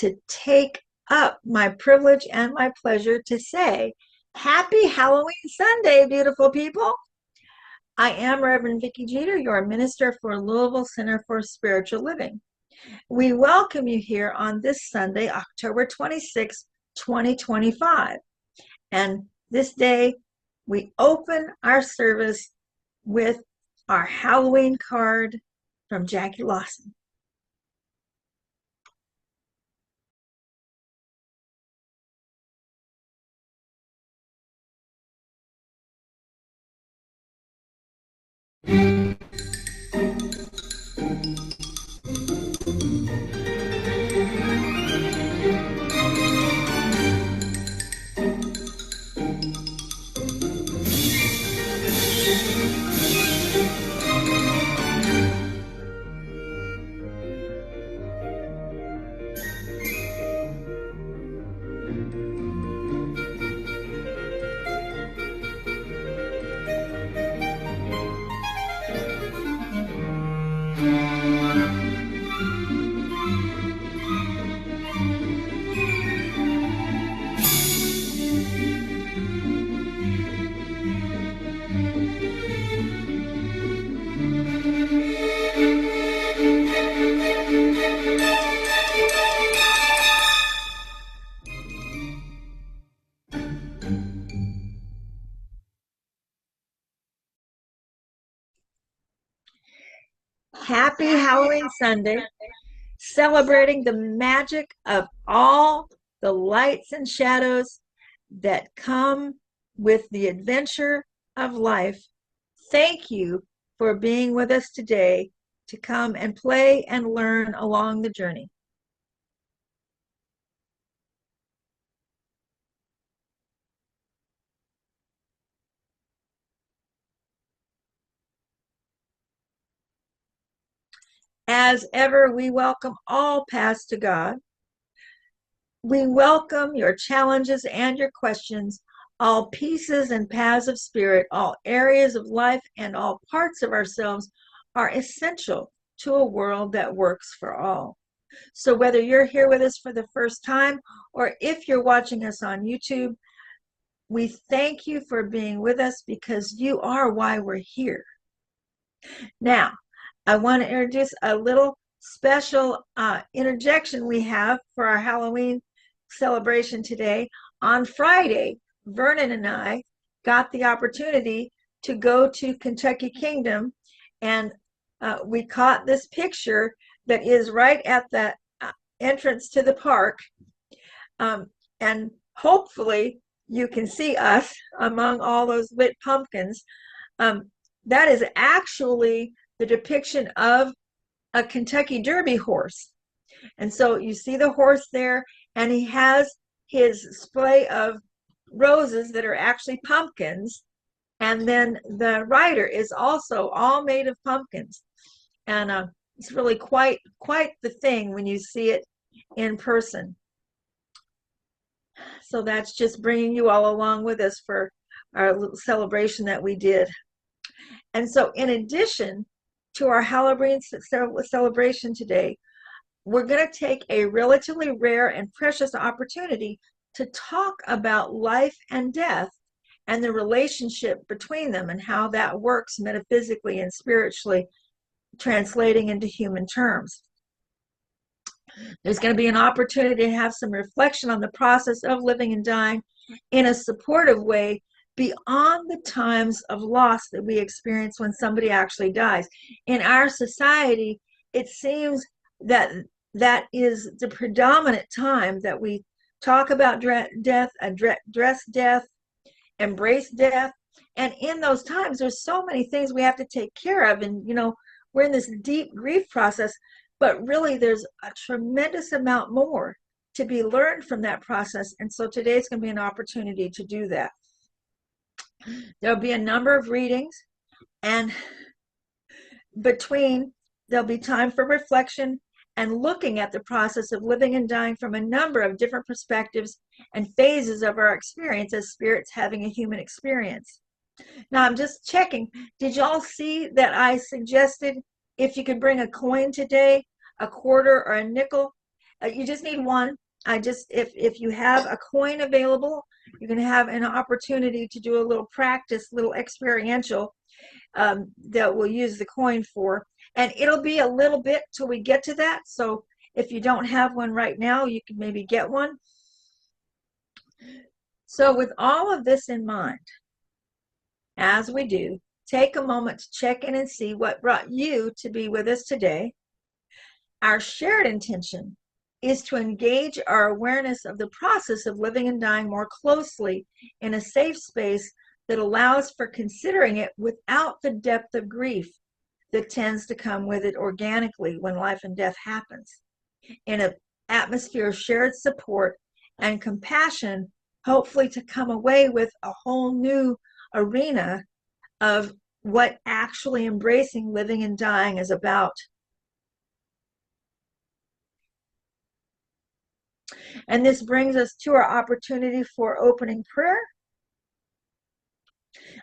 to take up my privilege and my pleasure to say, Happy Halloween Sunday, beautiful people. I am Rev Vicky Jeter, your minister for Louisville Center for Spiritual Living. We welcome you here on this Sunday, October 26, 2025. And this day, we open our service with our Halloween card from Jackie Lawson. Happy Halloween Sunday, celebrating the magic of all the lights and shadows that come with the adventure of life. Thank you for being with us today to come and play and learn along the journey. As ever, we welcome all paths to God. We welcome your challenges and your questions, all pieces and paths of spirit, all areas of life, and all parts of ourselves are essential to a world that works for all. So whether you're here with us for the first time, or if you're watching us on YouTube, we thank you for being with us because you are why we're here. Now, I want to introduce a little special interjection we have for our Halloween celebration today. On Friday, Vernon and I got the opportunity to go to Kentucky Kingdom, and we caught this picture that is right at the entrance to the park. And hopefully you can see us among all those lit pumpkins. That is actually the depiction of a Kentucky Derby horse. And so you see the horse there, and he has his display of roses that are actually pumpkins. And then the rider is also all made of pumpkins. And it's really quite the thing when you see it in person. So that's just bringing you all along with us for our little celebration that we did. And so in addition to our Halloween celebration today, we're going to take a relatively rare and precious opportunity to talk about life and death and the relationship between them and how that works metaphysically and spiritually, translating into human terms. There's going to be an opportunity to have some reflection on the process of living and dying in a supportive way beyond the times of loss that we experience when somebody actually dies. In our society, it seems that that is the predominant time that we talk about death, address death, embrace death. And in those times, there's so many things we have to take care of. And, you know, we're in this deep grief process, but really there's a tremendous amount more to be learned from that process. And so today's going to be an opportunity to do that. There'll be a number of readings, and there'll be time for reflection and looking at the process of living and dying from a number of different perspectives and phases of our experience as spirits having a human experience. Now, I'm just checking. Did y'all see that I suggested if you could bring a coin today, a quarter or a nickel, You just need one. If you have a coin available, you're going to have an opportunity to do a little practice, little experiential that we'll use the coin for. And it'll be a little bit till we get to that. So if you don't have one right now, you can maybe get one. So with all of this in mind, as we do, take a moment to check in and see what brought you to be with us today. Our shared intention is to engage our awareness of the process of living and dying more closely in a safe space that allows for considering it without the depth of grief that tends to come with it organically when life and death happens. In an atmosphere of shared support and compassion, hopefully to come away with a whole new arena of what actually embracing living and dying is about. And this brings us to our opportunity for opening prayer.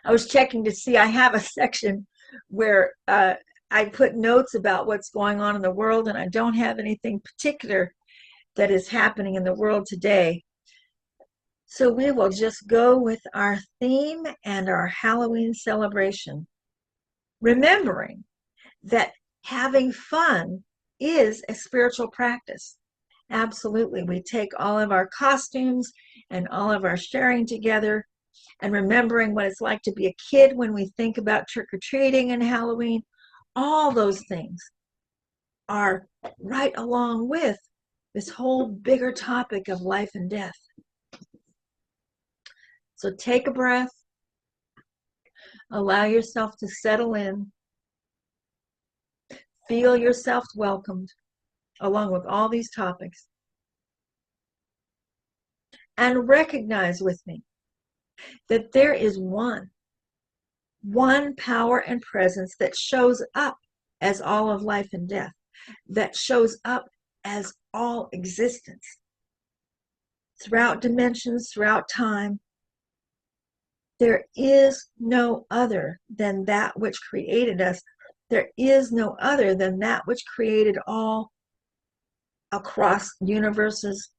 I was checking to see, I have a section where I put notes about what's going on in the world, and I don't have anything particular that is happening in the world today. So we will just go with our theme and our Halloween celebration, remembering that having fun is a spiritual practice. Absolutely. We take all of our costumes and all of our sharing together and remembering what it's like to be a kid when we think about trick-or-treating and Halloween. All those things are right along with this whole bigger topic of life and death. So take a breath, allow yourself to settle in, feel yourself welcomed along with all these topics, and recognize with me that there is one power and presence that shows up as all of life and death, that shows up as all existence throughout dimensions, throughout time. There is no other than that which created us. There is no other than that which created all across universes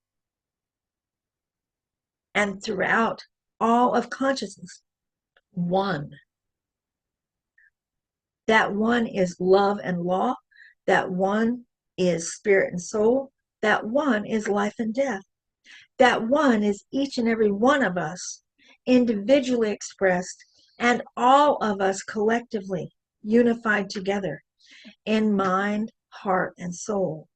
and throughout all of consciousness. One. That one is love and law. That one is spirit and soul. That one is life and death. That one is each and every one of us, individually expressed, and all of us collectively unified together in mind, heart, and soul.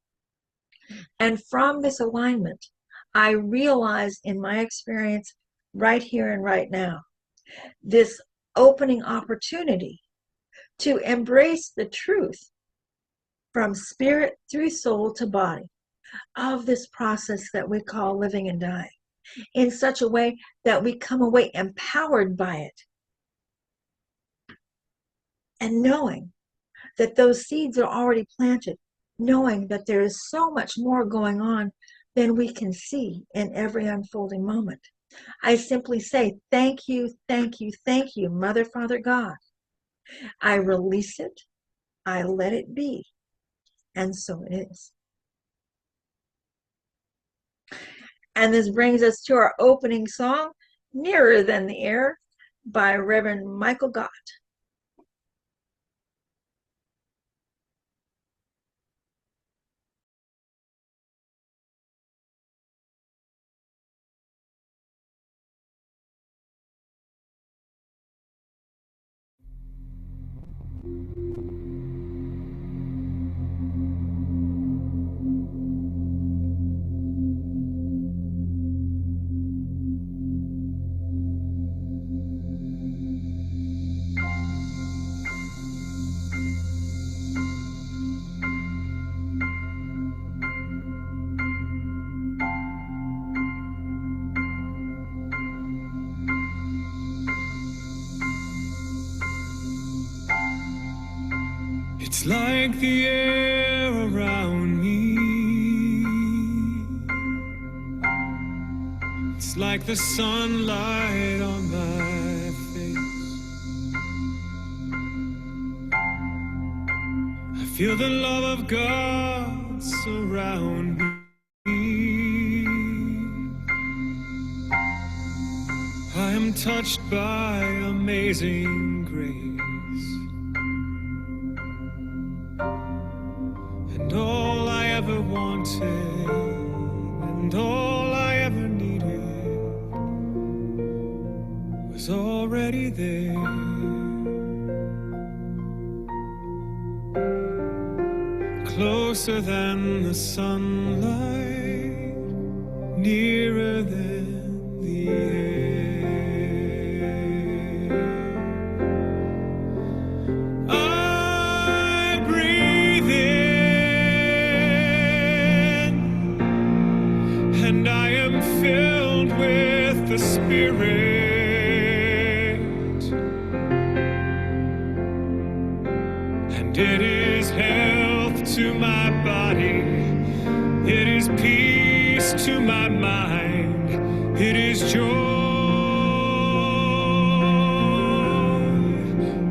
And from this alignment, I realize in my experience right here and right now, this opening opportunity to embrace the truth from spirit through soul to body of this process that we call living and dying, in such a way that we come away empowered by it, and knowing that those seeds are already planted, knowing that there is so much more going on than we can see in every unfolding moment. I simply say, thank you, thank you, thank you, Mother, Father, God. I release it, I let it be, and so it is. And this brings us to our opening song, Nearer Than the Air, by Reverend Michael Gott. It's like the air around me. It's like the sunlight on my face. I feel the love of God surround me. touched by amazing grace, and all I ever wanted, and all I ever needed was already there. Closer than the sunlight, nearer than the air. I breathe in, and I am filled with the Spirit, and it is health to my body, it is peace to my mind, it is joy,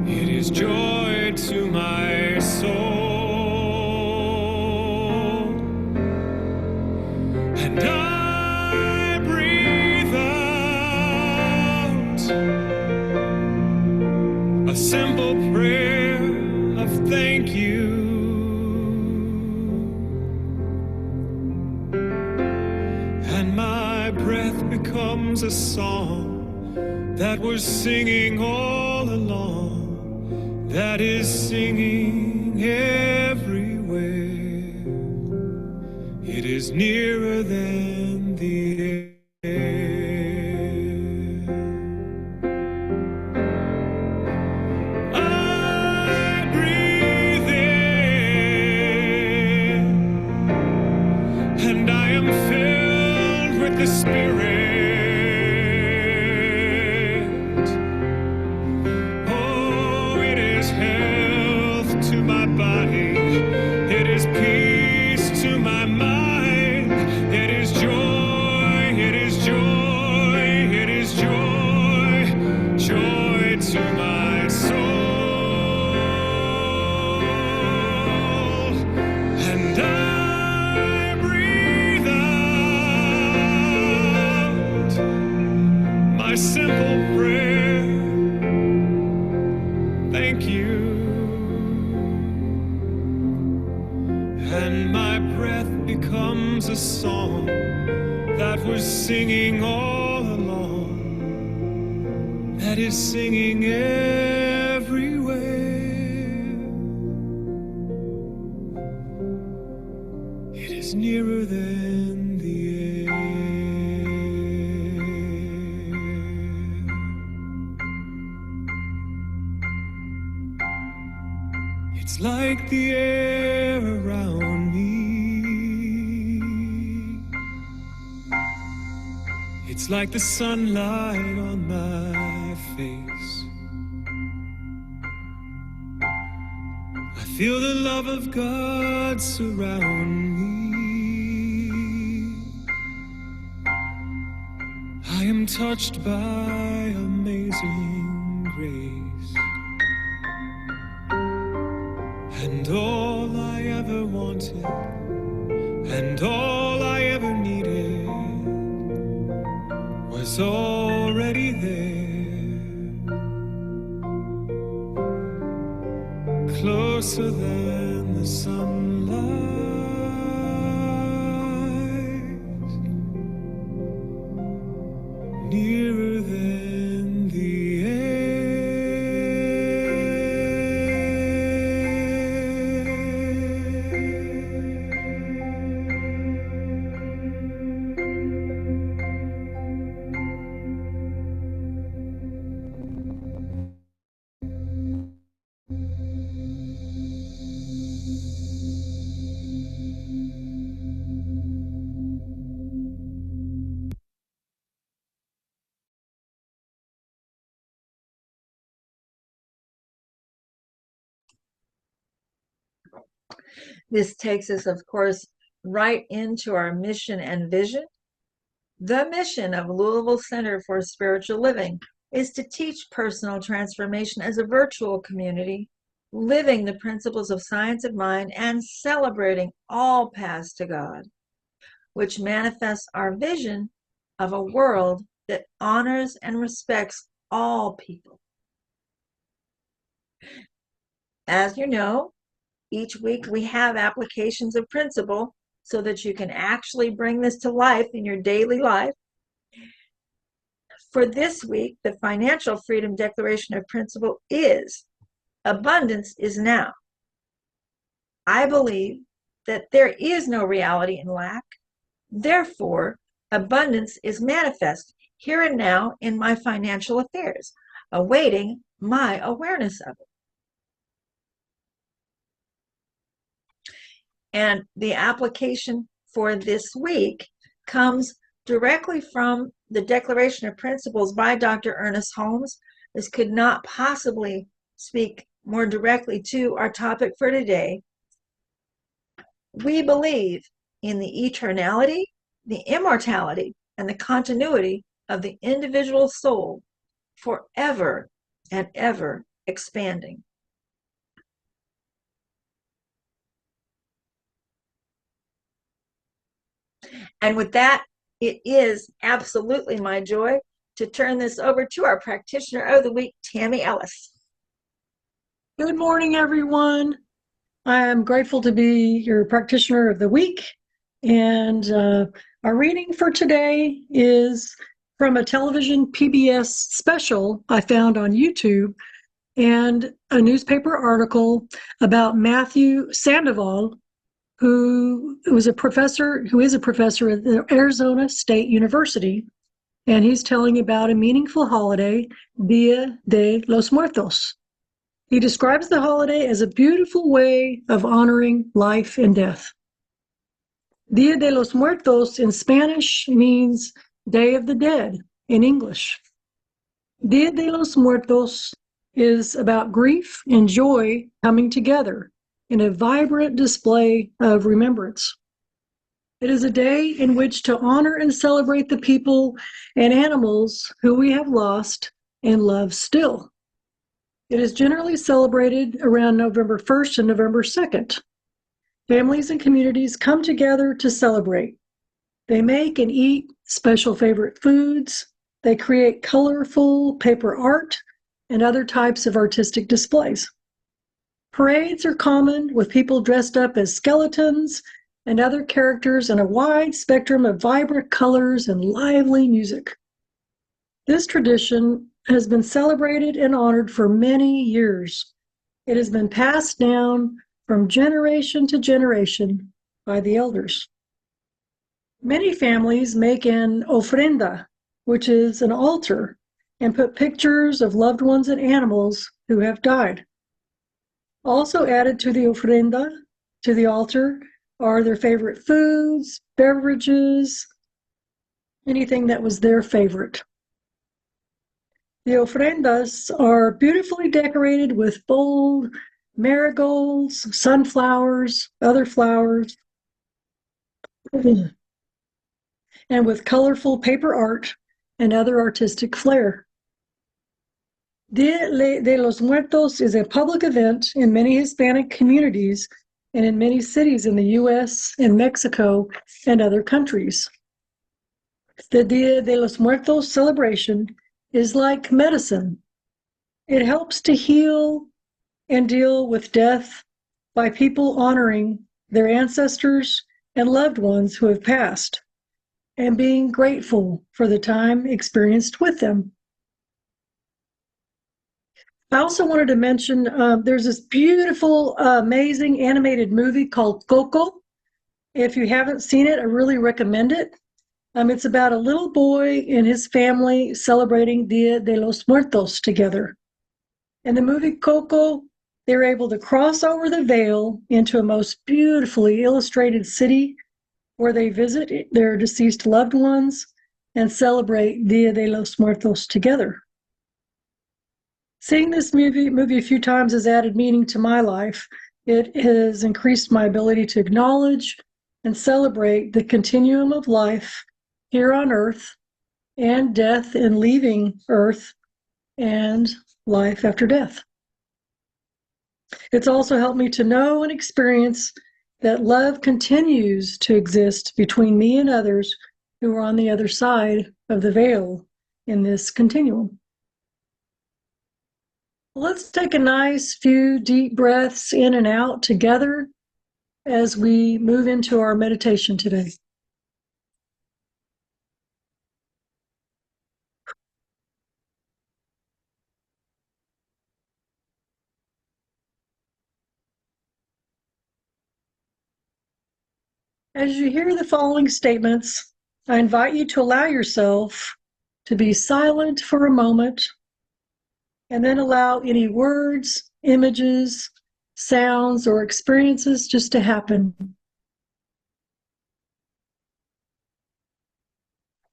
it is joy to my soul. And I breathe out a simple prayer of thank you. And my breath becomes a song that was singing all along, that is singing everywhere. It is nearer than the air. I breathe in, and I am filled with the Spirit. Oh, it is health to my body, it is peace to my mind, it is joy, it is joy, it is joy, joy to my soul. And I breathe out my simple prayer, thank you. And my breath becomes a song that was singing all along, that is singing everywhere. It is nearer than the air. It's like the air around me, it's like the sunlight on my face. I feel the love of God surround me. I am touched by amazing grace, and all I ever wanted, and all I ever needed was already there. Closer than the sunlight, nearer than the This takes us, of course, right into our mission and vision. The mission of Louisville Center for Spiritual Living is to teach personal transformation as a virtual community, living the principles of science of mind and celebrating all paths to God, which manifests our vision of a world that honors and respects all people. As you know, each week we have applications of principle so that you can actually bring this to life in your daily life. For this week, the Financial Freedom Declaration of Principle is abundance is now. I believe that there is no reality in lack. Therefore, abundance is manifest here and now in my financial affairs, awaiting my awareness of it. And the application for this week comes directly from the Declaration of Principles by Dr. Ernest Holmes. This could not possibly speak more directly to our topic for today. We believe in the eternality, the immortality, and the continuity of the individual soul, forever and ever expanding. And with that, it is absolutely my joy to turn this over to our practitioner of the week, Tammy Ellis. Good morning, everyone. I am grateful to be your practitioner of the week. And our reading for today is from a television PBS special I found on YouTube and a newspaper article about Matthew Sandoval, who is a professor at the Arizona State University. And he's telling about a meaningful holiday, Dia de los Muertos. He describes the holiday as a beautiful way of honoring life and death. Dia de los Muertos in Spanish means Day of the Dead in English. Dia de los Muertos is about grief and joy coming together in a vibrant display of remembrance. It is a day in which to honor and celebrate the people and animals who we have lost and love still. It is generally celebrated around November 1st and November 2nd. Families and communities come together to celebrate. They make and eat special favorite foods. They create colorful paper art and other types of artistic displays. Parades are common, with people dressed up as skeletons and other characters in a wide spectrum of vibrant colors and lively music. This tradition has been celebrated and honored for many years. It has been passed down from generation to generation by the elders. Many families make an ofrenda, which is an altar, and put pictures of loved ones and animals who have died. Also added to the ofrenda, to the altar, are their favorite foods, beverages, anything that was their favorite. The ofrendas are beautifully decorated with bold marigolds, sunflowers, other flowers, and with colorful paper art and other artistic flair. Dia de los Muertos is a public event in many Hispanic communities and in many cities in the U.S. and Mexico and other countries. The Dia de los Muertos celebration is like medicine. It helps to heal and deal with death by people honoring their ancestors and loved ones who have passed and being grateful for the time experienced with them. I also wanted to mention there's this beautiful, amazing animated movie called Coco. If you haven't seen it, I really recommend it. It's about a little boy and his family celebrating Dia de los Muertos together. In the movie Coco, they're able to cross over the veil into a most beautifully illustrated city where they visit their deceased loved ones and celebrate Dia de los Muertos together. Seeing this movie a few times has added meaning to my life. It has increased my ability to acknowledge and celebrate the continuum of life here on earth and death and leaving earth and life after death. It's also helped me to know and experience that love continues to exist between me and others who are on the other side of the veil in this continuum. Let's take a nice few deep breaths in and out together as we move into our meditation today. As you hear the following statements, I invite you to allow yourself to be silent for a moment and then allow any words, images, sounds, or experiences just to happen.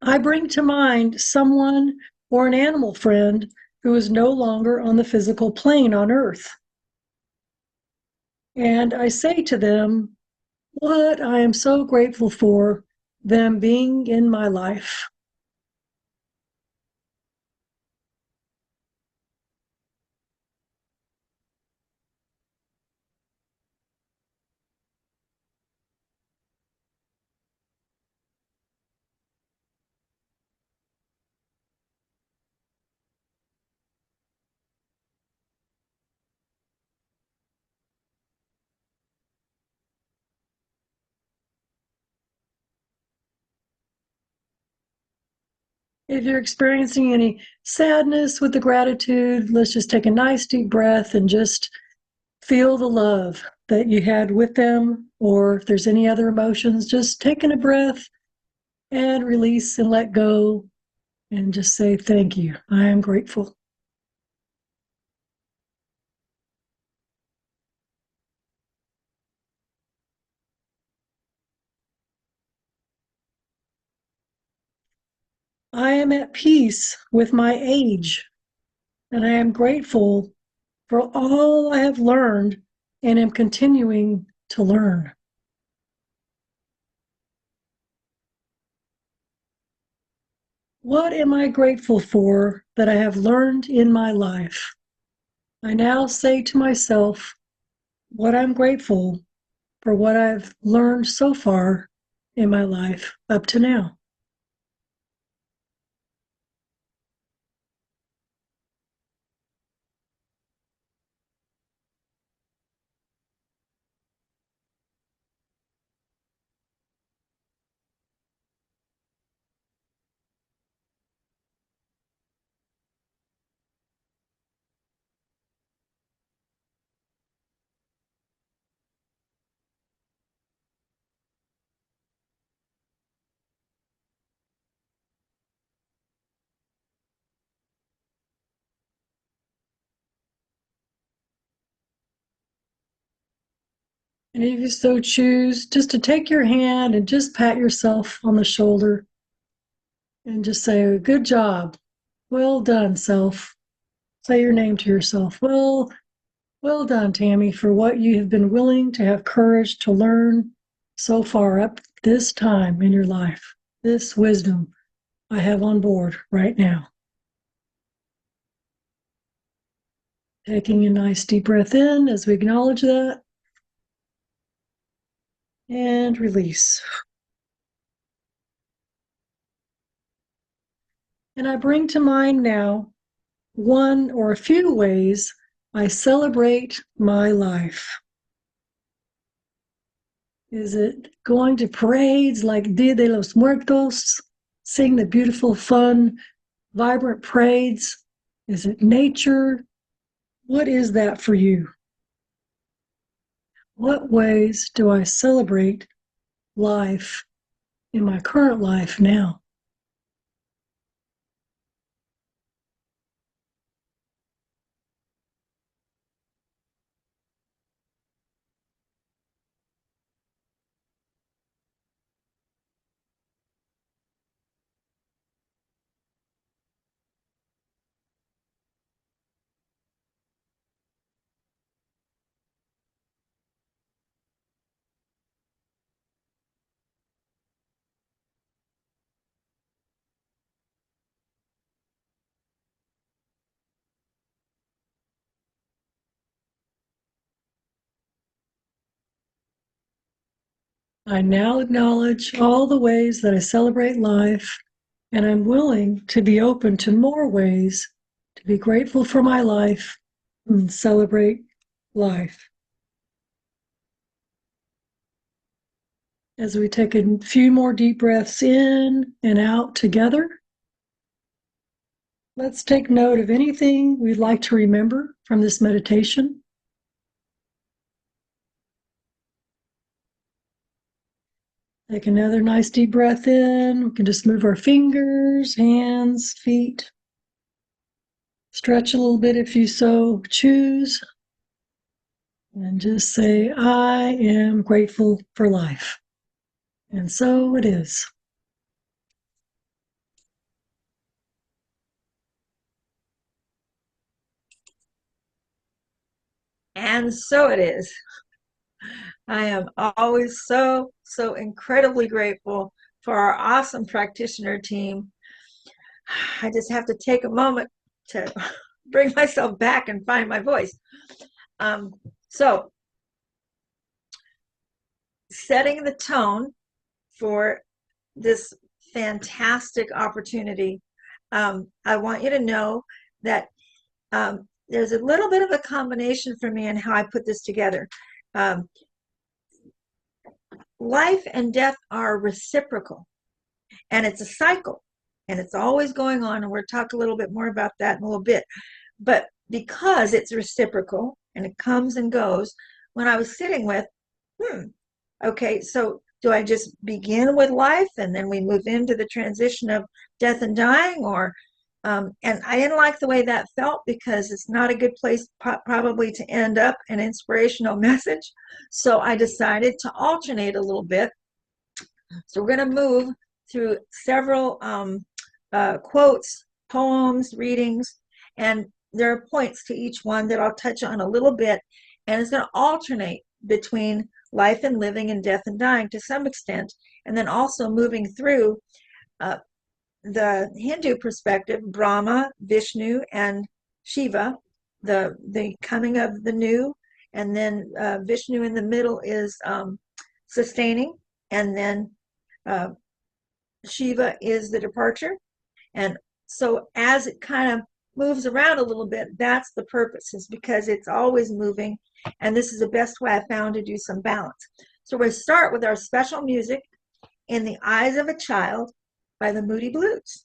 I bring to mind someone or an animal friend who is no longer on the physical plane on Earth. And I say to them, what I am so grateful for them being in my life. If you're experiencing any sadness with the gratitude, let's just take a nice deep breath and just feel the love that you had with them. Or if there's any other emotions, just taking a breath and release and let go and just say, thank you. I am grateful. I am at peace with my age, and I am grateful for all I have learned and am continuing to learn. What am I grateful for that I have learned in my life? I now say to myself what I'm grateful for what I've learned so far in my life up to now. And if you so choose, just to take your hand and just pat yourself on the shoulder and just say, good job. Well done, self. Say your name to yourself. Well done, Tammy, for what you have been willing to have courage to learn so far up this time in your life. This wisdom I have on board right now. Taking a nice deep breath in as we acknowledge that. And release. And I bring to mind now one or a few ways I celebrate my life. Is it going to parades like Dia de los Muertos, seeing the beautiful, fun, vibrant parades? Is it nature? What is that for you? What ways do I celebrate life in my current life now? I now acknowledge all the ways that I celebrate life and I'm willing to be open to more ways to be grateful for my life and celebrate life. As we take a few more deep breaths in and out together, let's take note of anything we'd like to remember from this meditation. Take another nice deep breath in. We can just move our fingers, hands, feet. Stretch a little bit if you so choose. And just say, I am grateful for life. And so it is. And so it is. I am always so incredibly grateful for our awesome practitioner team. I just have to take a moment to bring myself back and find my voice. So, setting the tone for this fantastic opportunity, I want you to know that there's a little bit of a combination for me in how I put this together. Life and death are reciprocal, and it's a cycle, and it's always going on, and we'll talk a little bit more about that in a little bit. But because it's reciprocal and it comes and goes, when I was sitting with, okay, so do I just begin with life and then we move into the transition of death and dying, or and I didn't like the way that felt because it's not a good place probably to end up an inspirational message. So I decided to alternate a little bit. So we're going to move through several quotes, poems, readings, and there are points to each one that I'll touch on a little bit, and it's going to alternate between life and living and death and dying to some extent, and then also moving through the Hindu perspective, Brahma, Vishnu, and Shiva, the coming of the new, and then Vishnu in the middle is sustaining, and then Shiva is the departure. And so as it kind of moves around a little bit, that's the purpose, is because it's always moving, and this is the best way I found to do some balance. So we're going to start with our special music, In the Eyes of a Child by the Moody Blues.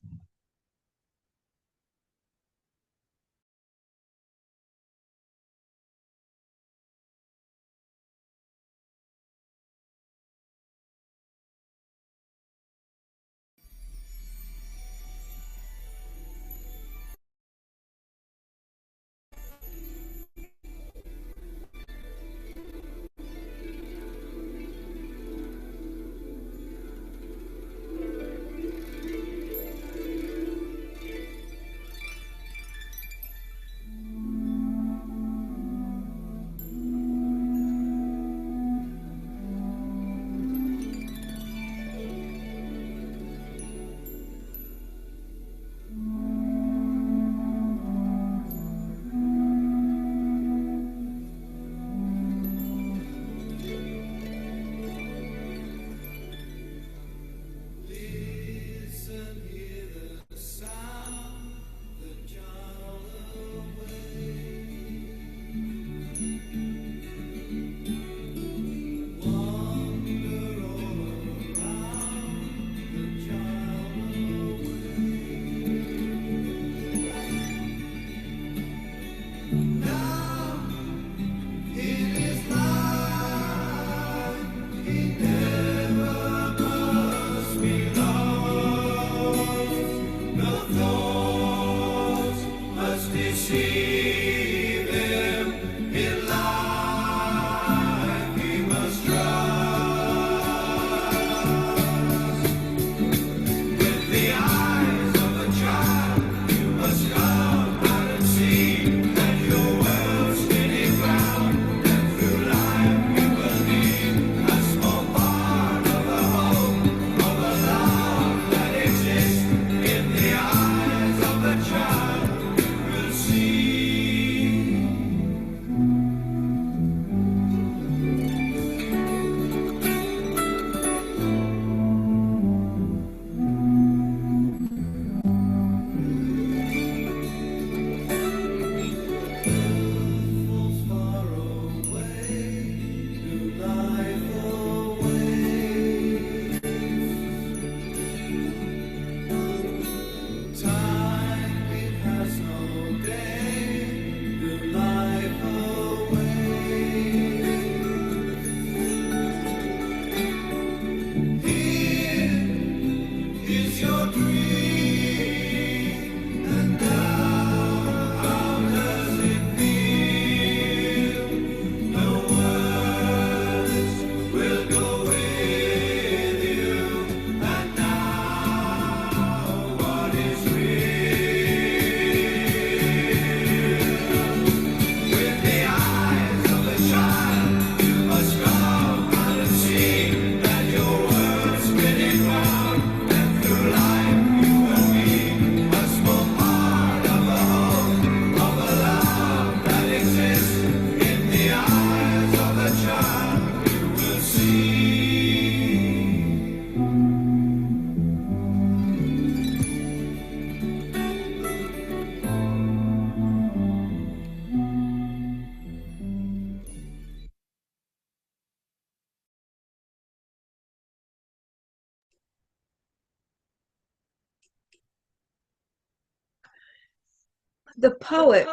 The poet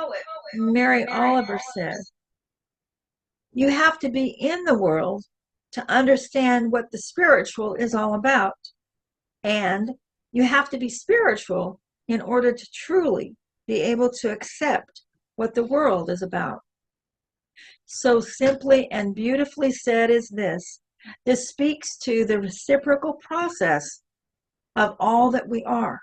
Mary Oliver said, "You have to be in the world to understand what the spiritual is all about. And you have to be spiritual in order to truly be able to accept what the world is about." So simply and beautifully said is this. This speaks to the reciprocal process of all that we are.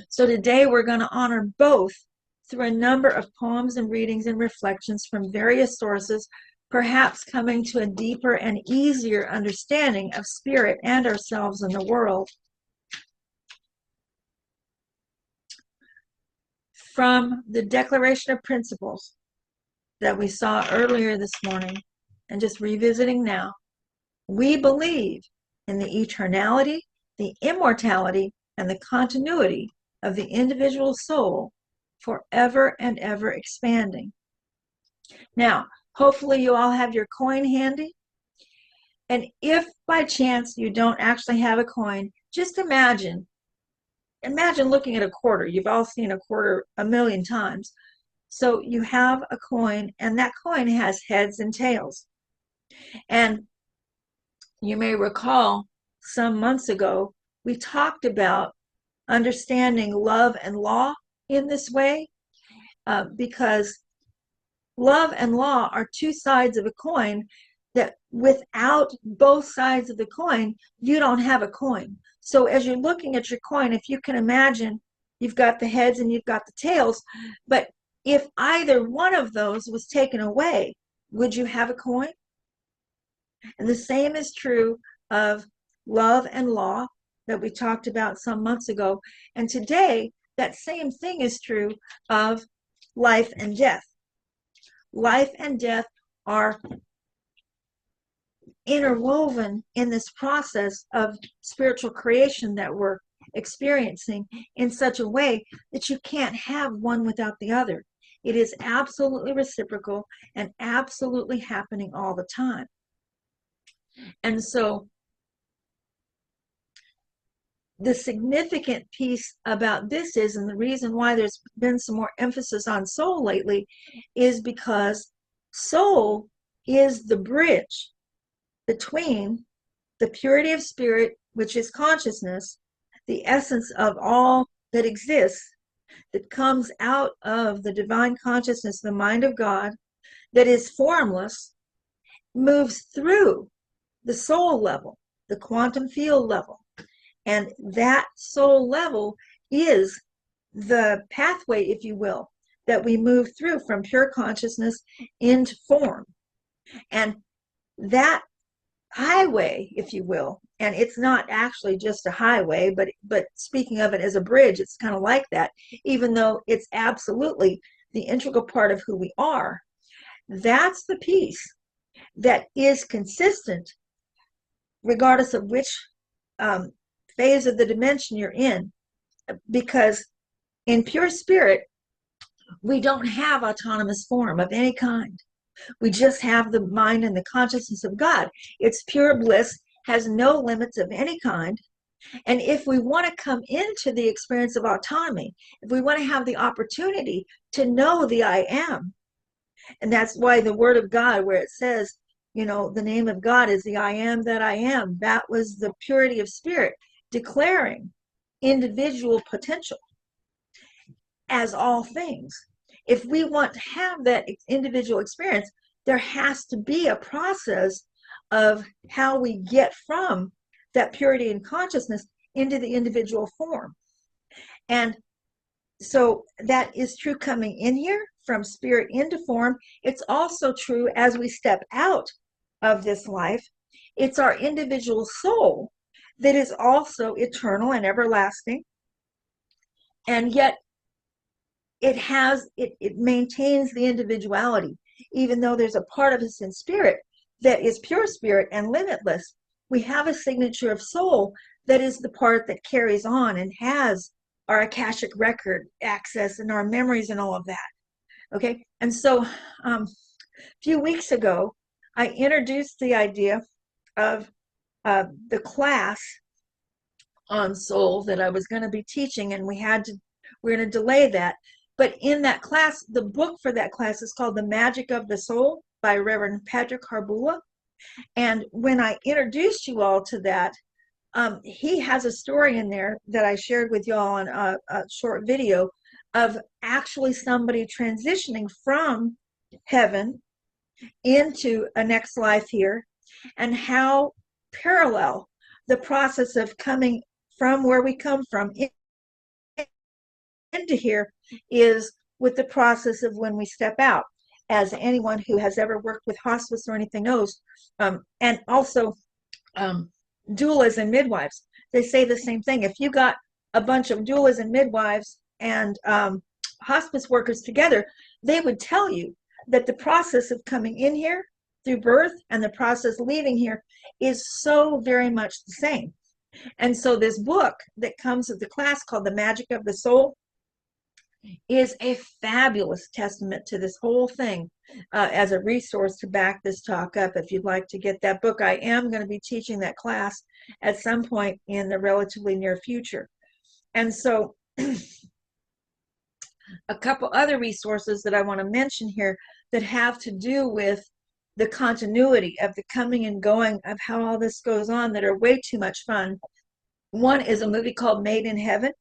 So today we're going to honor both through a number of poems and readings and reflections from various sources, perhaps coming to a deeper and easier understanding of spirit and ourselves in the world. From the Declaration of Principles that we saw earlier this morning, and just revisiting now, we believe in the eternality, the immortality, and the continuity of the individual soul, forever and ever expanding. Now, hopefully you all have your coin handy. And if by chance you don't actually have a coin, just imagine looking at a quarter. You've all seen a quarter a million times. So you have a coin, and that coin has heads and tails. And you may recall some months ago, we talked about understanding love and law in this way, because love and law are two sides of a coin that without both sides of the coin, you don't have a coin. So as you're looking at your coin, if you can imagine, you've got the heads and you've got the tails, but if either one of those was taken away, would you have a coin? And the same is true of love and law that we talked about some months ago. And today, that same thing is true of life and death. Life and death are interwoven in this process of spiritual creation that we're experiencing in such a way that you can't have one without the other. It is absolutely reciprocal and absolutely happening all the time. And so the significant piece about this is, and the reason why there's been some more emphasis on soul lately, is because soul is the bridge between the purity of spirit, which is consciousness, the essence of all that exists, that comes out of the divine consciousness, the mind of God, that is formless, moves through the soul level, the quantum field level. And that soul level is the pathway, if you will, that we move through from pure consciousness into form. And that highway, if you will, and it's not actually just a highway, but speaking of it as a bridge, it's kind of like that, even though it's absolutely the integral part of who we are. That's the piece that is consistent regardless of which phase of the dimension you're in, because in pure spirit, we don't have autonomous form of any kind. We just have the mind and the consciousness of God. It's pure bliss, has no limits of any kind. And if we want to come into the experience of autonomy, if we want to have the opportunity to know the I am, and that's why the word of God, where it says, you know, the name of God is the I am that I am, that was the purity of spirit, declaring individual potential as all things. If we want to have that individual experience, there has to be a process of how we get from that purity and consciousness into the individual form. And so that is true coming in here from spirit into form. It's also true as we step out of this life. It's our individual soul that is also eternal and everlasting. And yet it maintains the individuality, even though there's a part of us in spirit that is pure spirit and limitless. We have a signature of soul that is the part that carries on and has our Akashic record access and our memories and all of that. Okay, and so a few weeks ago, I introduced the idea of the class on soul that I was going to be teaching, and we had to We're going to delay that. But in that class, the book for that class is called The Magic of the Soul by Reverend Patrick Harbula. And when I introduced you all to that, he has a story in there that I shared with y'all on a short video of actually somebody transitioning from heaven into a next life here, and how parallel the process of coming from where we come from into here is with the process of when we step out, as anyone who has ever worked with hospice or anything knows. And also doulas and midwives, they say the same thing. If you got a bunch of doulas and midwives and hospice workers together, they would tell you that the process of coming in here through birth and the process leaving here is so very much the same. And so this book that comes with the class called The Magic of the Soul is a fabulous testament to this whole thing, as a resource to back this talk up. If you'd like to get that book, I am going to be teaching that class at some point in the relatively near future. And so a couple other resources that I want to mention here that have to do with the continuity of the coming and going of how all this goes on, that are way too much fun. One is a movie called Made in Heaven.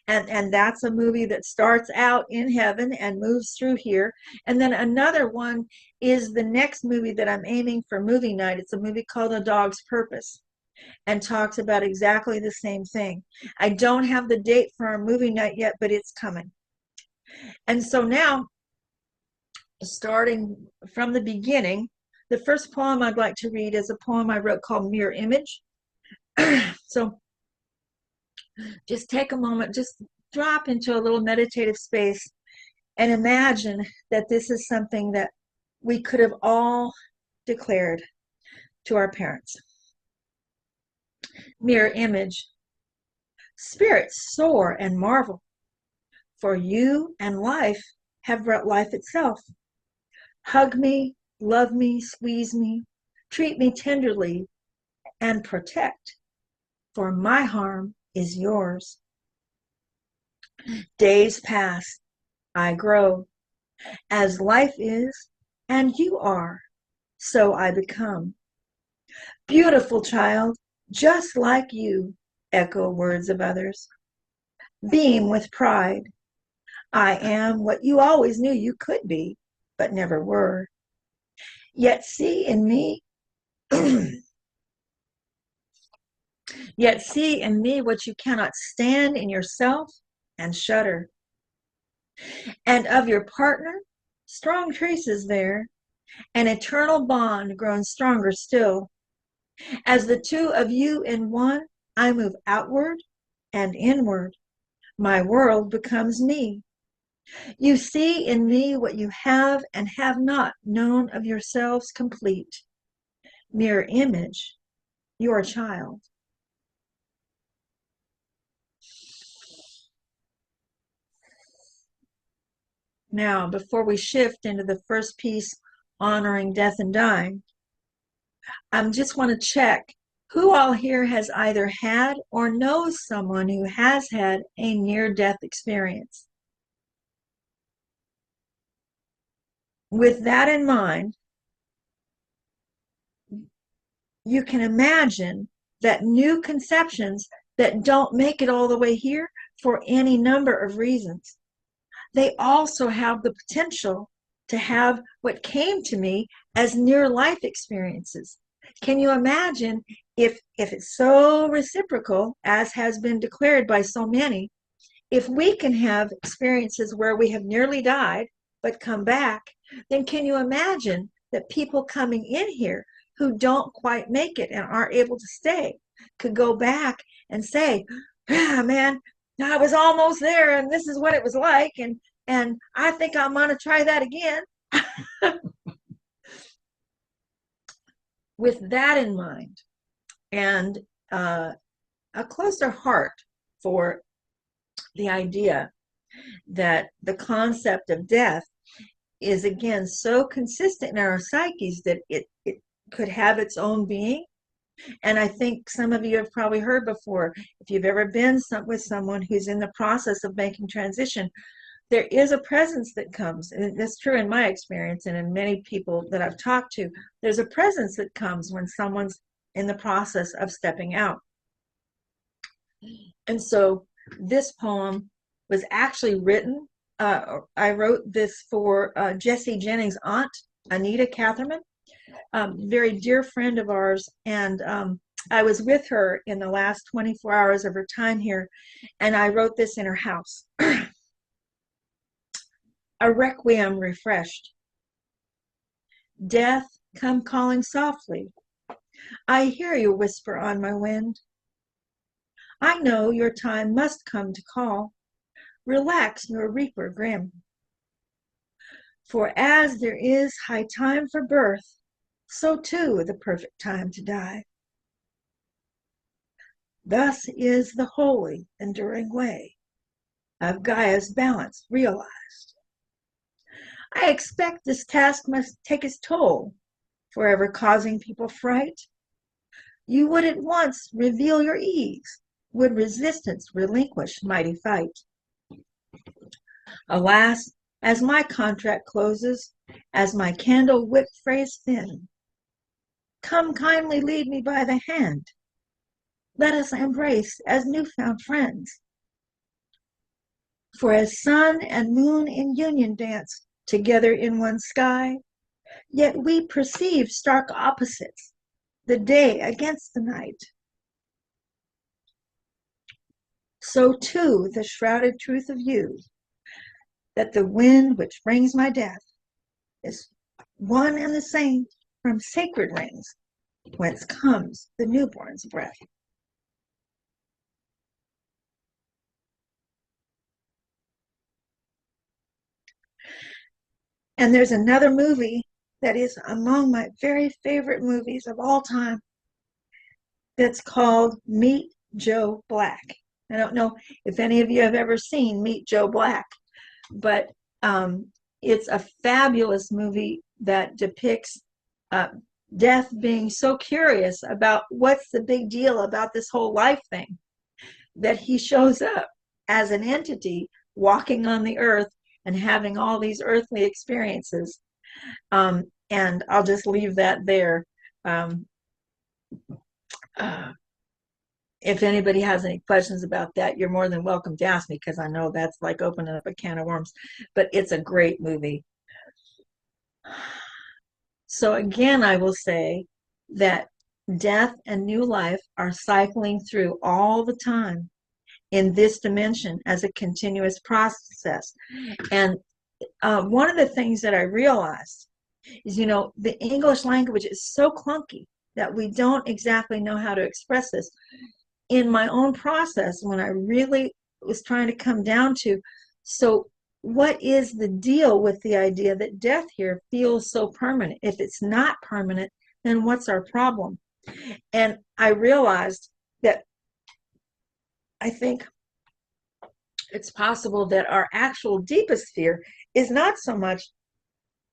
And that's a movie that starts out in heaven and moves through here. And then another one is the next movie that I'm aiming for movie night. It's a movie called A Dog's Purpose, and talks about exactly the same thing. I don't have the date for our movie night yet, but it's coming. And so now, starting from the beginning, the first poem I'd like to read is a poem I wrote called Mirror Image. So just take a moment, just drop into a little meditative space and imagine that this is something that we could have all declared to our parents. Mirror image. Spirits soar and marvel, for you and life have brought life itself. Hug me, love me, squeeze me, treat me tenderly, and protect, for my harm is yours. Days pass, I grow, as life is, and you are, so I become. Beautiful child, just like you, echo words of others. Beam with pride. I am what you always knew you could be, but never were. Yet see in me what you cannot stand in yourself, and shudder. And of your partner, strong traces there, an eternal bond grown stronger still. As the two of you in one, I move outward and inward. My world becomes me. You see in me what you have and have not known of yourselves complete. Mirror image, your child. Now, before we shift into the first piece, honoring death and dying, I just want to check who all here has either had or knows someone who has had a near-death experience. With that in mind, you can imagine that new conceptions that don't make it all the way here for any number of reasons, they also have the potential to have what came to me as near-life experiences. Can you imagine if it's so reciprocal, as has been declared by so many, if we can have experiences where we have nearly died but come back, then can you imagine that people coming in here who don't quite make it and aren't able to stay could go back and say, ah, man, I was almost there and this is what it was like, and I think I'm going to try that again. With that in mind, and a closer heart for the idea that the concept of death is, again, so consistent in our psyches that it could have its own being And I think some of you have probably heard before, if you've ever been with someone who's in the process of making transition, there is a presence that comes, and that's true in my experience and in many people that I've talked to. There's a presence that comes when someone's in the process of stepping out. And so this poem was actually written, I wrote this for Jesse Jennings' aunt, Anita Catherman, very dear friend of ours. And I was with her in the last 24 hours of her time here, and I wrote this in her house. A requiem refreshed. Death, come calling softly. I hear you whisper on my wind. I know your time must come to call. Relax your reaper grim. For as there is high time for birth, so too the perfect time to die. Thus is the holy, enduring way of Gaia's balance realized. I expect this task must take its toll, forever causing people fright. You would at once reveal your ease, would resistance relinquish mighty fight. Alas, as my contract closes, as my candle wick frays thin, come kindly lead me by the hand. Let us embrace as newfound friends. For as sun and moon in union dance together in one sky, yet we perceive stark opposites, the day against the night. So too the shrouded truth of you, that the wind which brings my death is one and the same from sacred rings, whence comes the newborn's breath. And there's another movie that is among my very favorite movies of all time that's called Meet Joe Black. I don't know if any of you have ever seen Meet Joe Black, but it's a fabulous movie that depicts death being so curious about what's the big deal about this whole life thing, that he shows up as an entity walking on the earth and having all these earthly experiences. And I'll just leave that there. If anybody has any questions about that, you're more than welcome to ask me, because I know that's like opening up a can of worms, but it's a great movie. So again, I will say that death and new life are cycling through all the time in this dimension as a continuous process. And one of the things that I realized is, the English language is so clunky that we don't exactly know how to express this. In my own process, when I really was trying to come down to, so what is the deal with the idea that death here feels so permanent? If it's not permanent, then what's our problem? And I realized that I think it's possible that our actual deepest fear is not so much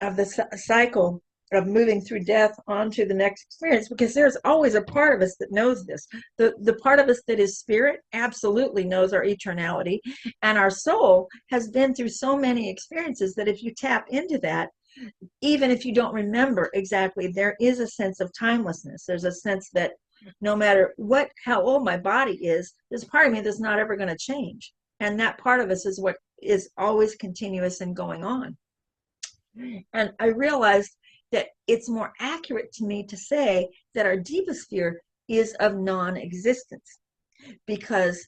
of the cycle of moving through death onto the next experience, because there's always a part of us that knows this. The part of us that is spirit absolutely knows our eternality, and our soul has been through so many experiences that if you tap into that, even if you don't remember exactly, there is a sense of timelessness. There's a sense that no matter how old my body is, there's part of me that's not ever going to change, and that part of us is what is always continuous and going on. And I realized that it's more accurate to me to say that our deepest fear is of non-existence, because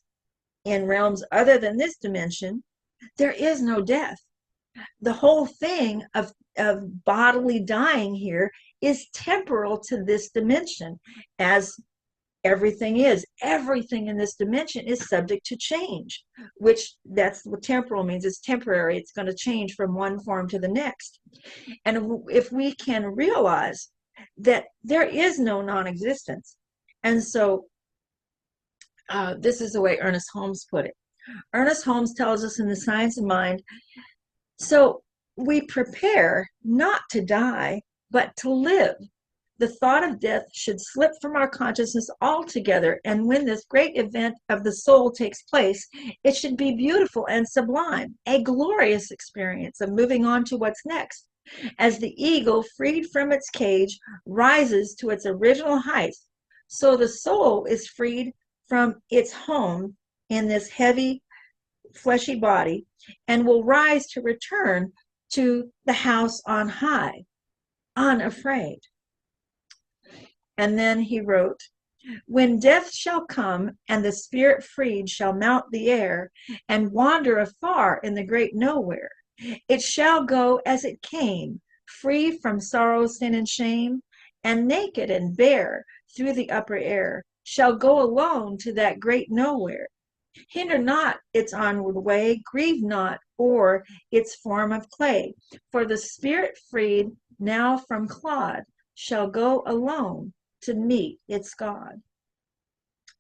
in realms other than this dimension, there is no death. The whole thing of bodily dying here is temporal to this dimension, as everything is. Everything in this dimension is subject to change, which that's what temporal means. It's temporary. It's going to change from one form to the next. And if we can realize that there is no non-existence, and so this is the way Ernest Holmes put it. Ernest Holmes tells us in The Science of Mind, so we prepare not to die, but to live, The thought of death should slip from our consciousness altogether, and when this great event of the soul takes place, it should be beautiful and sublime, a glorious experience of moving on to what's next. As the eagle, freed from its cage, rises to its original height, so the soul is freed from its home in this heavy, fleshy body and will rise to return to the house on high, unafraid. And then he wrote, when death shall come, and the spirit freed shall mount the air, and wander afar in the great nowhere, it shall go as it came, free from sorrow, sin, and shame, and naked and bare through the upper air, shall go alone to that great nowhere. Hinder not its onward way, grieve not o'er its form of clay, for the spirit freed now from clod shall go alone to meet its God.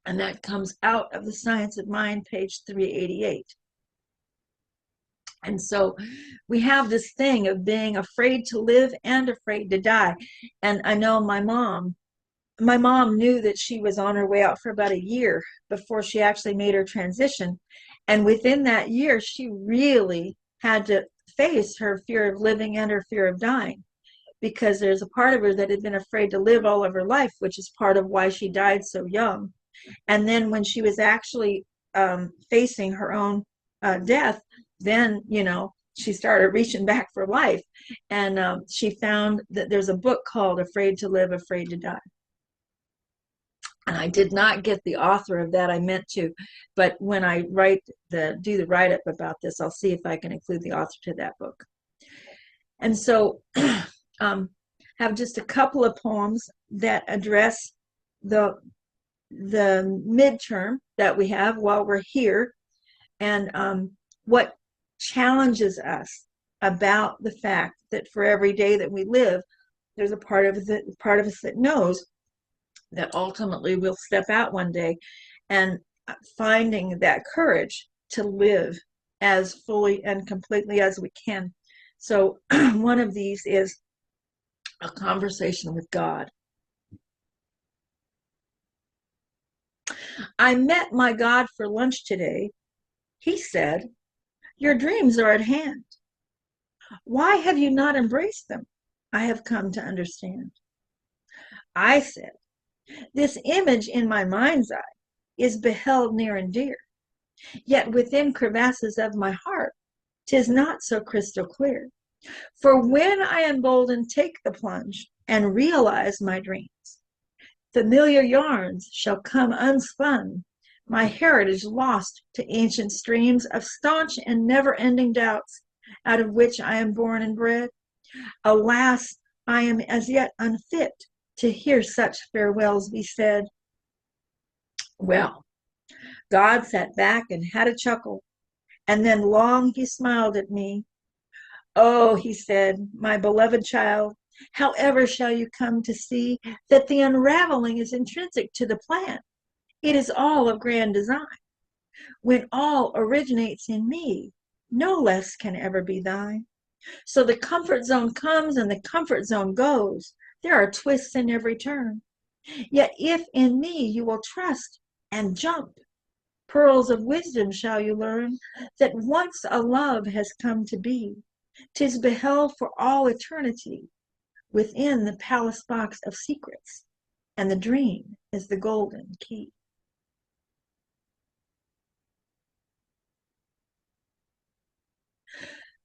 And that comes out of the Science of Mind, page 388. And so we have this thing of being afraid to live and afraid to die. And I know my mom knew that she was on her way out for about a year before she actually made her transition. And within that year, she really had to face her fear of living and her fear of dying, because there's a part of her that had been afraid to live all of her life, which is part of why she died so young. And then when she was actually facing her own death, then, she started reaching back for life. And she found that there's a book called Afraid to Live, Afraid to Die. And I did not get the author of that. I meant to, but when I do the write-up about this, I'll see if I can include the author to that book. And so have just a couple of poems that address the midterm that we have while we're here, and what challenges us about the fact that for every day that we live, there's a part of us that knows that ultimately we'll step out one day, and finding that courage to live as fully and completely as we can. So one of these is a conversation with God. I met my God for lunch today. He said, your dreams are at hand. Why have you not embraced them? I have come to understand. I said, this image in my mind's eye is beheld near and dear, yet within crevasses of my heart, 'tis not so crystal clear. For when I emboldened take the plunge and realize my dreams, familiar yarns shall come unspun, my heritage lost to ancient streams of staunch and never-ending doubts, out of which I am born and bred. Alas, I am as yet unfit to hear such farewells be said. Well, God sat back and had a chuckle, and then long he smiled at me. Oh, he said, my beloved child, however shall you come to see that the unraveling is intrinsic to the plan? It is all of grand design. When all originates in me, no less can ever be thine. So the comfort zone comes and the comfort zone goes. There are twists in every turn. Yet if in me you will trust and jump, pearls of wisdom shall you learn, that once a love has come to be, 'tis beheld for all eternity within the palace box of secrets, and the dream is the golden key.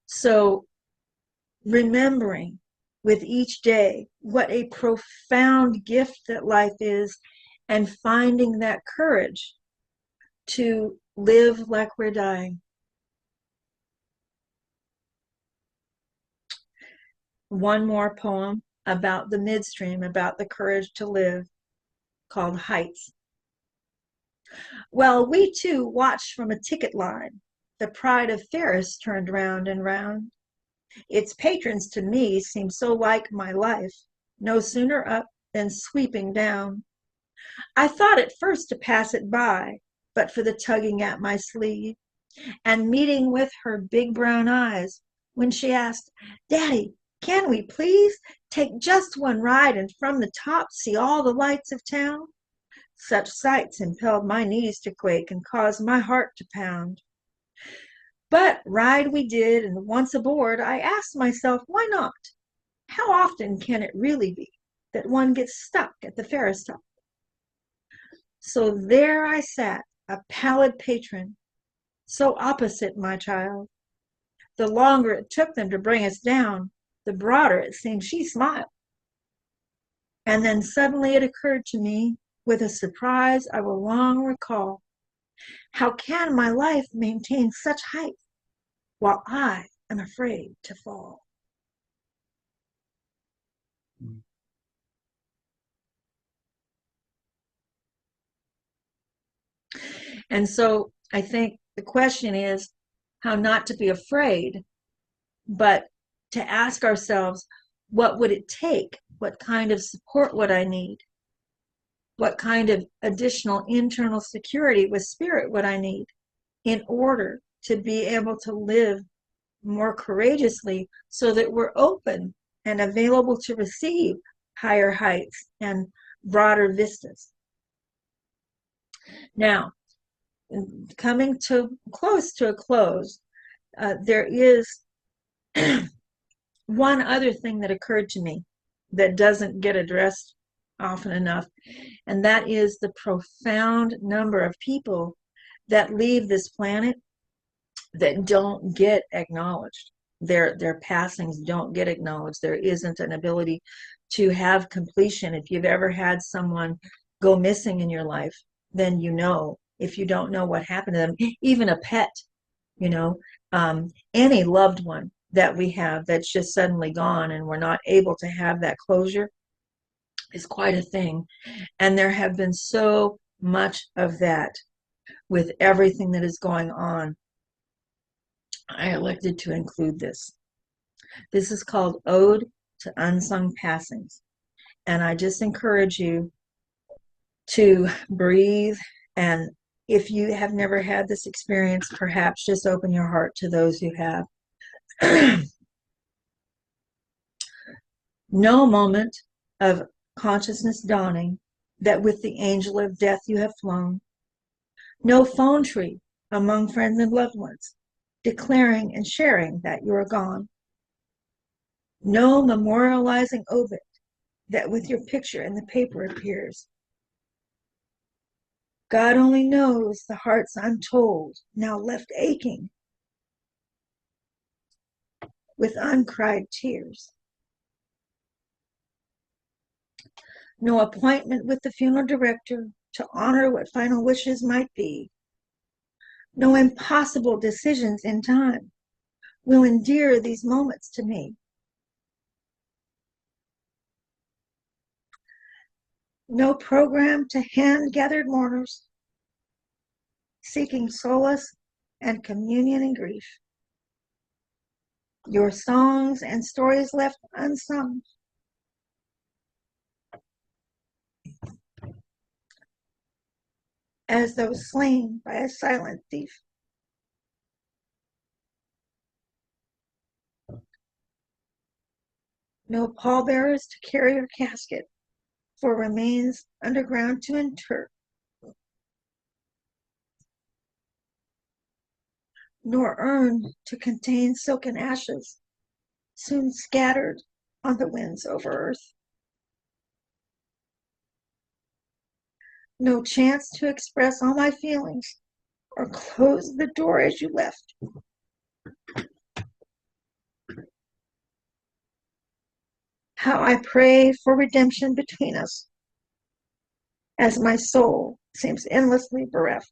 So remembering with each day what a profound gift that life is, and finding that courage to live like we're dying. One more poem about the midstream, about the courage to live, called Heights. Well, we too watched from a ticket line. The pride of Ferris turned round and round. Its patrons to me seemed so like my life, no sooner up than sweeping down. I thought at first to pass it by, but for the tugging at my sleeve, and meeting with her big brown eyes when she asked, Daddy, Can we please take just one ride and from the top see all the lights of town? Such sights impelled my knees to quake and caused my heart to pound. But ride we did, and once aboard, I asked myself, why not? How often can it really be that one gets stuck at the Ferris top? So there I sat, a pallid patron, so opposite my child. The longer it took them to bring us down, the broader it seemed she smiled. And then suddenly it occurred to me, with a surprise I will long recall, how can my life maintain such height while I am afraid to fall? And so I think the question is how not to be afraid, but to ask ourselves, what would it take? What kind of support would I need? What kind of additional internal security with spirit would I need in order to be able to live more courageously so that we're open and available to receive higher heights and broader vistas? Now, coming to close to a close, there is one other thing that occurred to me that doesn't get addressed often enough, and that is the profound number of people that leave this planet that don't get acknowledged. Their passings don't get acknowledged. There isn't an ability to have completion. If you've ever had someone go missing in your life, then you know. If you don't know what happened to them, even a pet, any loved one that we have that's just suddenly gone and we're not able to have that closure is quite a thing. And there have been so much of that with everything that is going on. I elected to include this. This is called Ode to Unsung Passings. And I just encourage you to breathe. And if you have never had this experience, perhaps just open your heart to those who have. No moment of consciousness dawning that with the angel of death you have flown. No phone tree among friends and loved ones, declaring and sharing that you are gone. No memorializing obit that with your picture in the paper appears. God only knows the hearts untold, now left aching with uncried tears. No appointment with the funeral director to honor what final wishes might be. No impossible decisions in time will endear these moments to me. No program to hand-gathered mourners seeking solace and communion in grief. Your songs and stories left unsung. As though slain by a silent thief. No pallbearers to carry your casket for remains underground to inter. Nor urn to contain silken ashes, soon scattered on the winds over earth. No chance to express all my feelings or close the door as you left. How I pray for redemption between us as my soul seems endlessly bereft.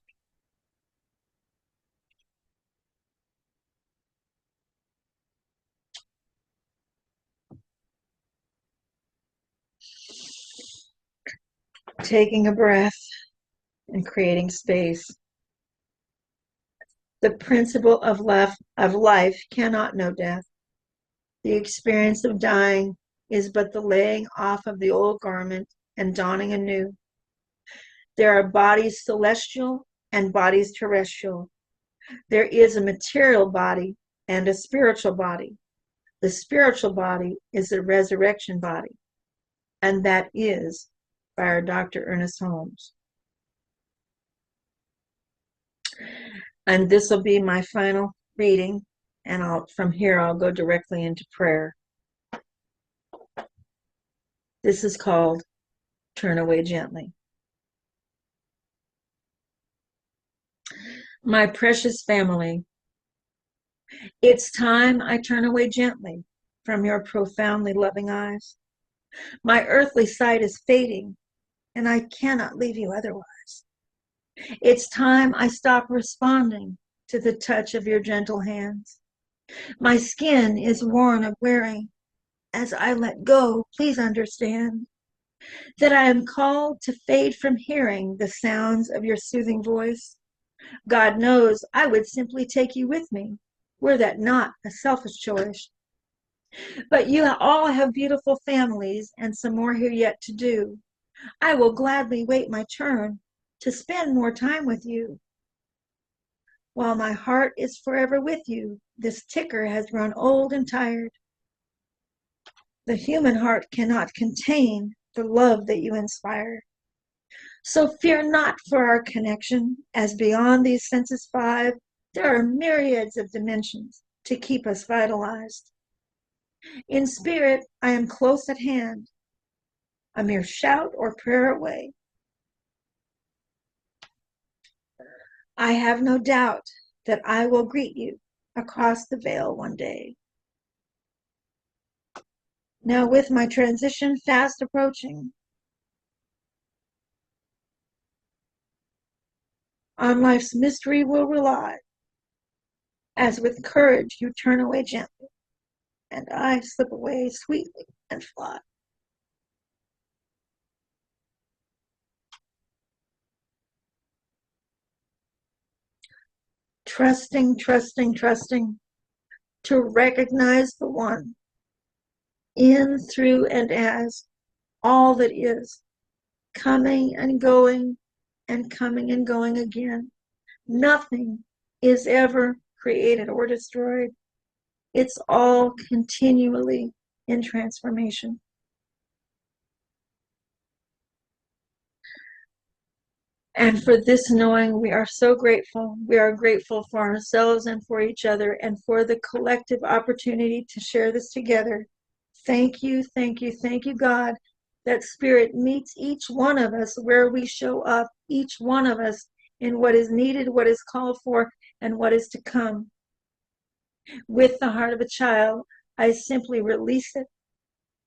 Taking a breath and creating space. The principle of life cannot know death. The experience of dying is but the laying off of the old garment and donning a new. There are bodies celestial and bodies terrestrial. There is a material body and a spiritual body. The spiritual body is the resurrection body, and that is by our Dr. Ernest Holmes. And this will be my final reading, and from here I'll go directly into prayer. This is called Turn Away Gently. My precious family, it's time I turn away gently from your profoundly loving eyes. My earthly sight is fading, and I cannot leave you otherwise. It's time I stop responding to the touch of your gentle hands. My skin is worn of wearing. As I let go, please understand that I am called to fade from hearing the sounds of your soothing voice. God knows I would simply take you with me, were that not a selfish choice. But you all have beautiful families and some more here yet to do. I will gladly wait my turn to spend more time with you. While my heart is forever with you, this ticker has grown old and tired. The human heart cannot contain the love that you inspire. So fear not for our connection, as beyond these senses five, there are myriads of dimensions to keep us vitalized. In spirit, I am close at hand, a mere shout or prayer away. I have no doubt that I will greet you across the veil one day. Now, with my transition fast approaching, on life's mystery will rely, as with courage you turn away gently, and I slip away sweetly and fly. Trusting, trusting, trusting to recognize the one in, through, and as all that is, coming and going and coming and going again. Nothing is ever created or destroyed. It's all continually in transformation. And for this knowing, we are so grateful. We are grateful for ourselves and for each other and for the collective opportunity to share this together. Thank you, thank you, thank you, God, that Spirit meets each one of us where we show up, each one of us in what is needed, what is called for, and what is to come. With the heart of a child, I simply release it.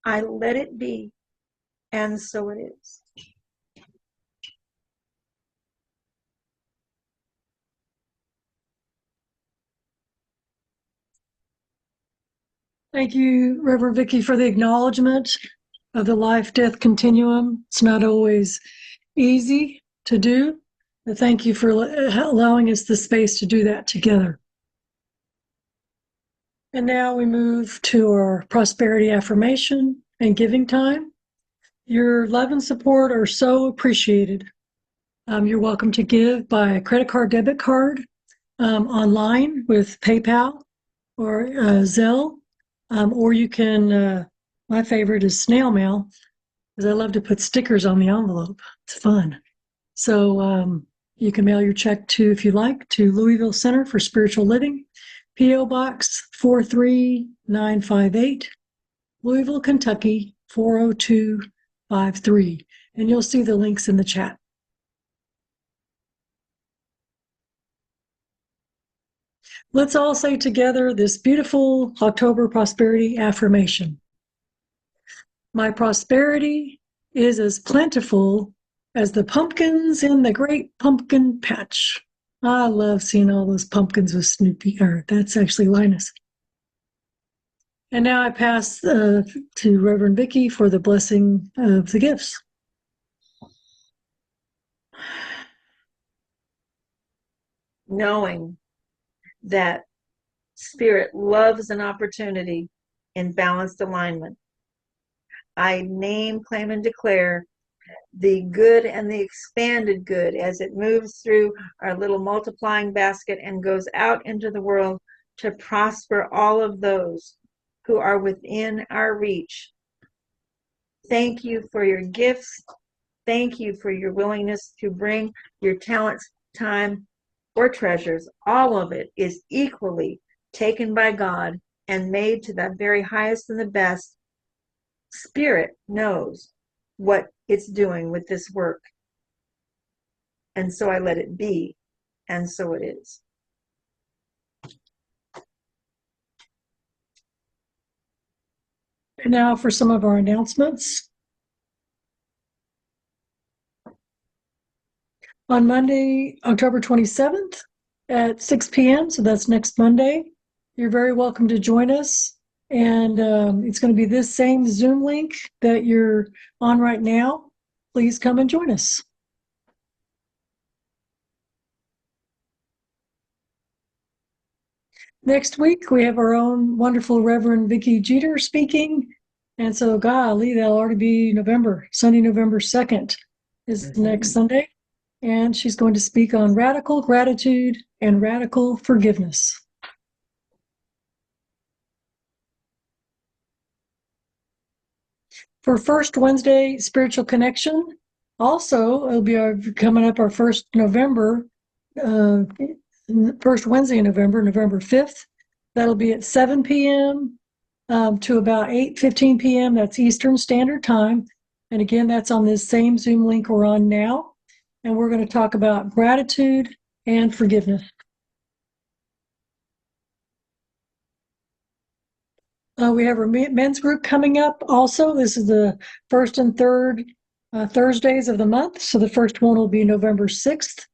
I let it be, and so it is. Thank you, Reverend Vicky, for the acknowledgement of the life-death continuum. It's not always easy to do, but thank you for allowing us the space to do that together. And now we move to our prosperity affirmation and giving time. Your love and support are so appreciated. You're welcome to give by credit card, debit card, online with PayPal or Zelle. Or you can, my favorite is snail mail, because I love to put stickers on the envelope. It's fun. So you can mail your check to, if you like, to Louisville Center for Spiritual Living, P.O. Box 43958, Louisville, Kentucky 40253. And you'll see the links in the chat. Let's all say together this beautiful October prosperity affirmation. My prosperity is as plentiful as the pumpkins in the great pumpkin patch. I love seeing all those pumpkins with Snoopy, or that's actually Linus. And now I pass to Reverend Vicky for the blessing of the gifts. Knowing that Spirit loves an opportunity in balanced alignment, I name, claim, and declare the good and the expanded good as it moves through our little multiplying basket and goes out into the world to prosper all of those who are within our reach. Thank you for your gifts. Thank you for your willingness to bring your talents, time, or treasures. All of it is equally taken by God and made to the very highest and the best. Spirit knows what it's doing with this work. And so I let it be, and so it is. And now for some of our announcements. On Monday, October 27th at 6 p.m., so that's next Monday, you're very welcome to join us. And it's going to be this same Zoom link that you're on right now. Please come and join us. Next week, we have our own wonderful Reverend Vicky Jeter speaking. And so, golly, that'll already be Sunday, November 2nd is next Sunday. And she's going to speak on radical gratitude and radical forgiveness. For First Wednesday Spiritual Connection, also, it'll be coming up our first November, first Wednesday in November, November 5th. That'll be at 7 p.m. To about 8:15 p.m. That's Eastern Standard Time. And again, that's on this same Zoom link we're on now. And we're going to talk about gratitude and forgiveness. We have our men's group coming up also. This is the first and third Thursdays of the month. So the first one will be November 6th.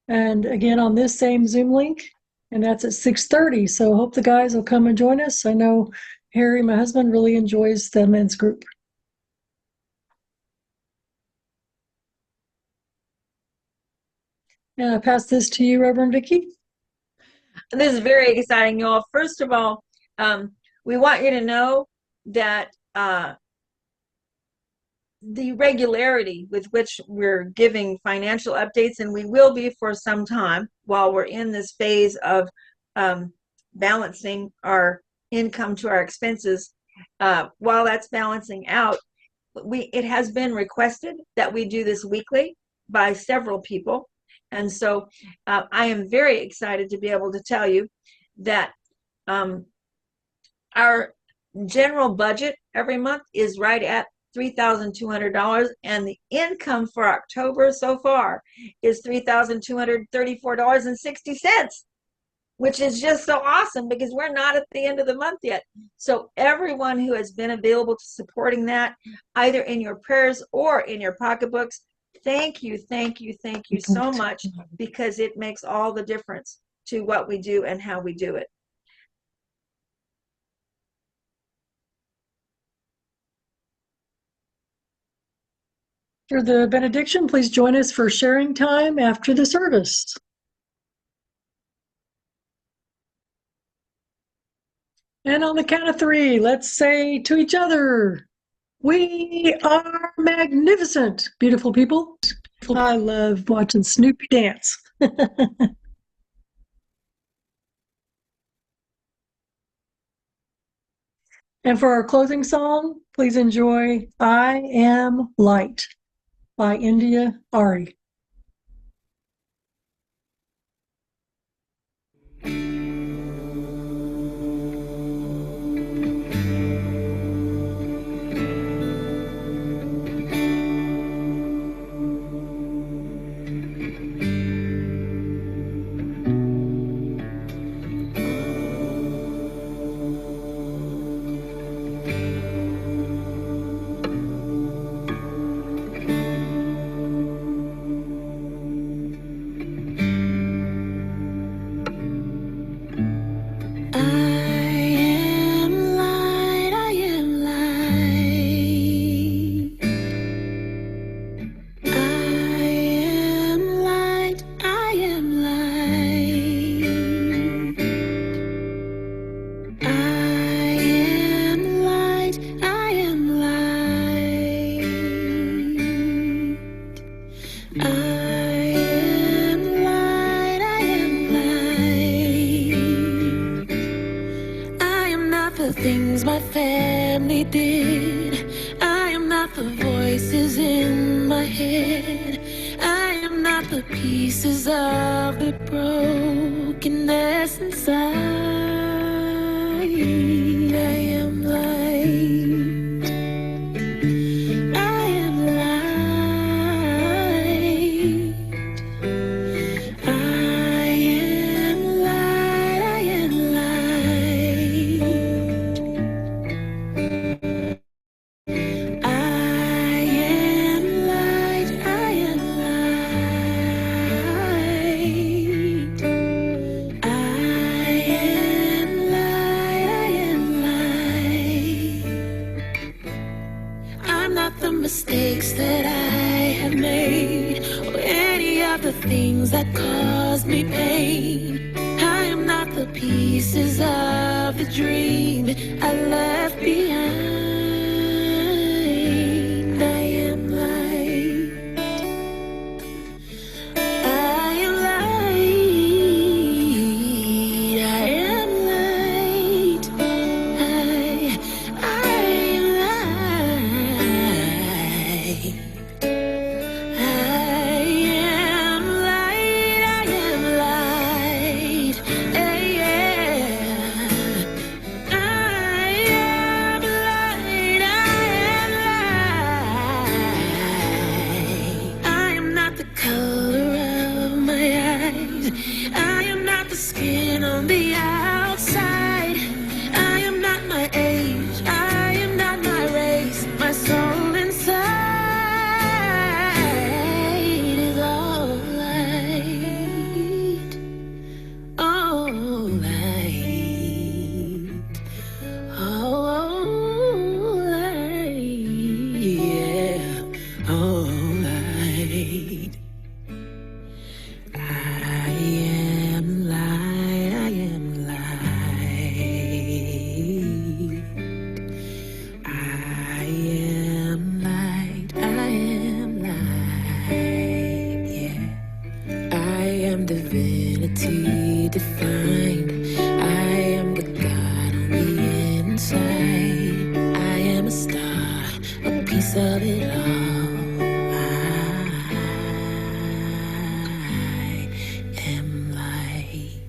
And again, on this same Zoom link, and that's at 6:30. So hope the guys will come and join us. I know Harry, my husband, really enjoys the men's group. And I pass this to you, Reverend Vicky. This is very exciting, y'all. First of all, we want you to know that the regularity with which we're giving financial updates, and we will be for some time while we're in this phase of balancing our income to our expenses, while that's balancing out, it has been requested that we do this weekly by several people. And so I am very excited to be able to tell you that our general budget every month is right at $3,200, and the income for October so far is $3,234.60, which is just so awesome because we're not at the end of the month yet. So everyone who has been available to supporting that, either in your prayers or in your pocketbooks, thank you so much, because it makes all the difference to what we do and how we do it. For the benediction, please join us for sharing time after the service. And on the count of 3, let's say to each other, we are magnificent, beautiful people. I love watching Snoopy dance. And for our closing song, please enjoy I Am Light by India Ari. Things my the pieces of the brokenness inside. I am light. I am light. I am light. I am light. I am light. I am light. I am light. I am light. I'm not the mistakes that I have made, or any of the things that caused me pain. I am not the pieces of the dream I left behind. I am light. I am light. I am light. I am light. I am light. I am light. I am light. I am not the color of my eyes. I am not the skin on the outside. I am not my age. I am not my race. My soul inside is all light. All light. Oh, light. Yeah. Oh, light. I am light. I am light. I am light. I am light. Yeah. I am divinity defined. I am the God on the inside. I am a star, a piece of it all. I am light.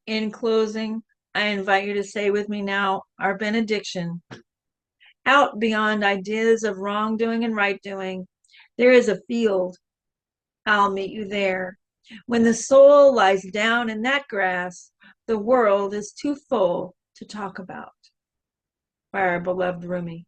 In closing, I invite you to say with me now our benediction. Out beyond ideas of wrongdoing and right doing, there is a field. I'll meet you there. When the soul lies down in that grass, the world is too full to talk about. By our beloved Rumi.